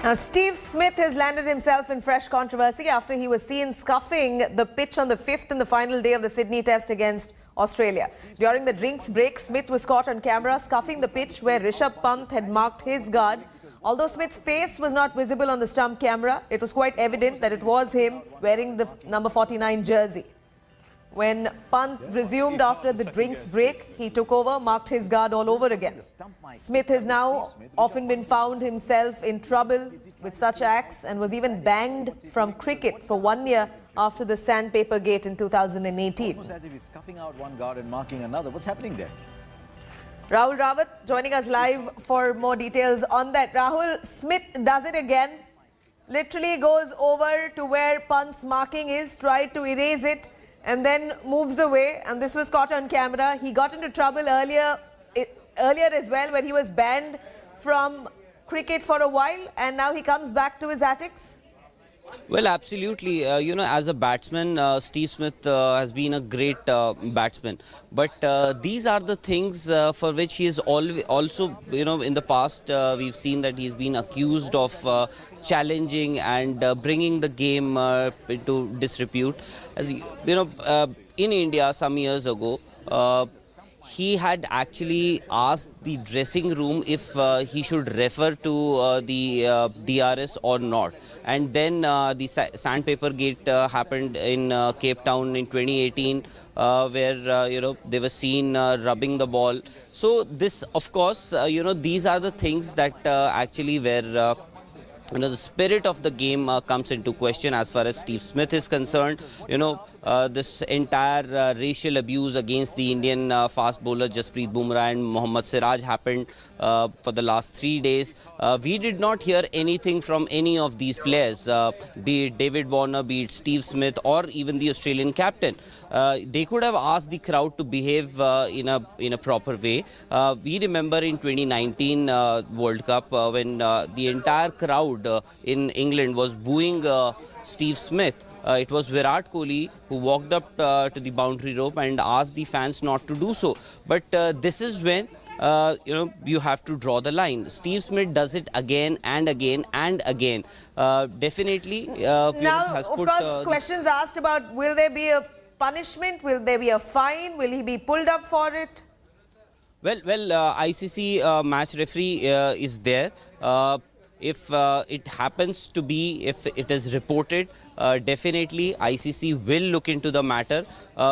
Now, Steve Smith has landed himself in fresh controversy after he was seen scuffing the pitch on the fifth and the final day of the Sydney Test against Australia. During the drinks break, Smith was caught on camera scuffing the pitch where Rishabh Pant had marked his guard. Although Smith's face was not visible on the stump camera, it was quite evident that it was him wearing the number 49 jersey. When Pant resumed after the drinks break, he took over, marked his guard all over again. Smith has now often been found himself in trouble with such acts and was even banned from cricket for 1 year after the sandpaper gate in 2018. Almost as if he's scuffing out one guard and marking another. What's happening there? Rahul Rawat joining us live for more details on that. Rahul, Smith does it again. Literally goes over to where Pant's marking is, tried to erase it, and then moves away, and this was caught on camera. He got into trouble earlier as well, where he was banned from cricket for a while, and now he comes back to his antics. Well, absolutely. As a batsman, Steve Smith has been a great batsman. But these are the things for which he is also, in the past, we've seen that he's been accused of challenging and bringing the game into disrepute. As in India some years ago, he had actually asked the dressing room if he should refer to the DRS or not. And then the sandpaper gate happened in Cape Town in 2018, where they were seen rubbing the ball. So this, of course, these are the things that actually where the spirit of the game comes into question as far as Steve Smith is concerned. This entire racial abuse against the Indian fast bowler Jasprit Bumrah and Mohammad Siraj happened for the last 3 days. We did not hear anything from any of these players, be it David Warner, be it Steve Smith, or even the Australian captain. They could have asked the crowd to behave in a proper way. We remember in 2019 World Cup when the entire crowd in England was booing Steve Smith. It was Virat Kohli who walked up to the boundary rope and asked the fans not to do so. But this is when you have to draw the line. Steve Smith does it again and again and again. Definitely. Now, of course, questions asked about, will there be a punishment? Will there be a fine? Will he be pulled up for it? Well, ICC match referee is there. If it happens to be, if it is reported, definitely ICC will look into the matter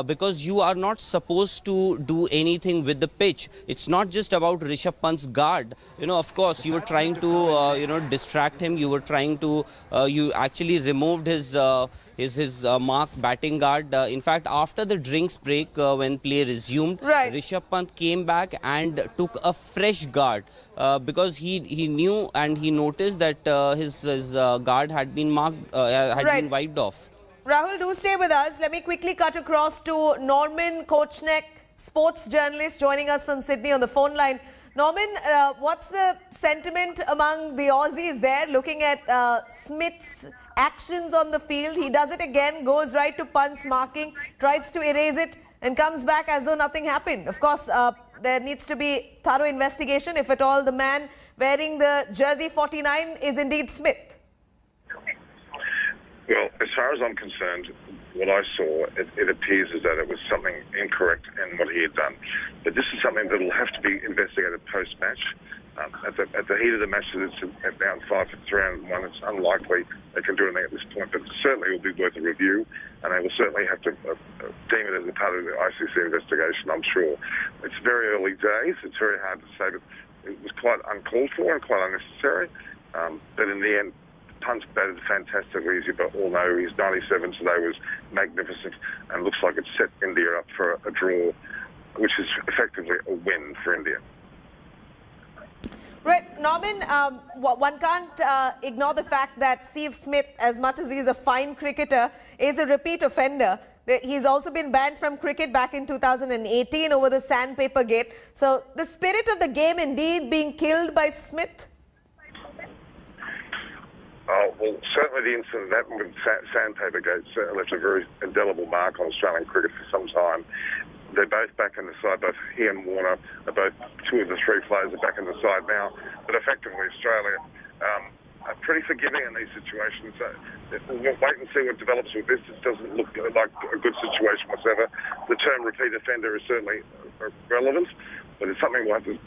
because you are not supposed to do anything with the pitch. It's not just about Rishabh Pant's guard. Of course, you were trying to, distract him. You were trying to, you actually removed his marked batting guard. In fact, after the drinks break, when play resumed, right, Rishabh Pant came back and took a fresh guard because he knew and he noticed that his guard had been marked, been wiped off. Rahul, do stay with us. Let me quickly cut across to Norman Kochneck, sports journalist, joining us from Sydney on the phone line. Norman, what's the sentiment among the Aussies there looking at Smith's actions on the field? He does it again, goes right to Pant's marking, tries to erase it and comes back as though nothing happened. Of course, there needs to be thorough investigation if at all the man wearing the jersey 49 is indeed Smith. Well, as far as I'm concerned, what I saw, it appears as though it was something incorrect in what he had done. But this is something that will have to be investigated post-match. At the heat of the match, it's now 5-3-1. It's unlikely they can do anything at this point, but certainly it will be worth a review, and they will certainly have to deem it as a part of the ICC investigation, I'm sure. It's very early days. It's very hard to say, but it was quite uncalled for and quite unnecessary. But in the end, Pant's batted fantastically, as you all know. His 97 today was magnificent and looks like it's set India up for a draw, which is effectively a win for India. Right, Norman, one can't ignore the fact that Steve Smith, as much as he's a fine cricketer, is a repeat offender. He's also been banned from cricket back in 2018 over the sandpaper gate. So the spirit of the game indeed being killed by Smith? Oh, well, certainly the incident that with sandpaper gate left a very indelible mark on Australian cricket for some time. They're both back in the side, both he and Warner are both 2 of the 3 players are back in the side now. But effectively, Australia are pretty forgiving in these situations. We'll wait and see what develops with this. It doesn't look like a good situation whatsoever. The term repeat offender is certainly relevant, but it's something we'll have to...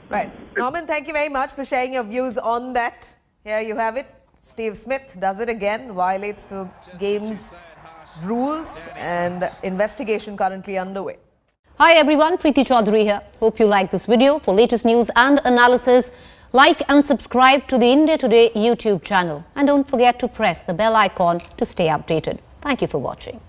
Right. Norman, thank you very much for sharing your views on that. Here you have it. Steve Smith does it again, violates the game's rules, and investigation currently underway. Hi everyone, Preeti Chaudhary here. Hope you like this video. For latest news and analysis, like and subscribe to the India Today YouTube channel. And don't forget to press the bell icon to stay updated. Thank you for watching.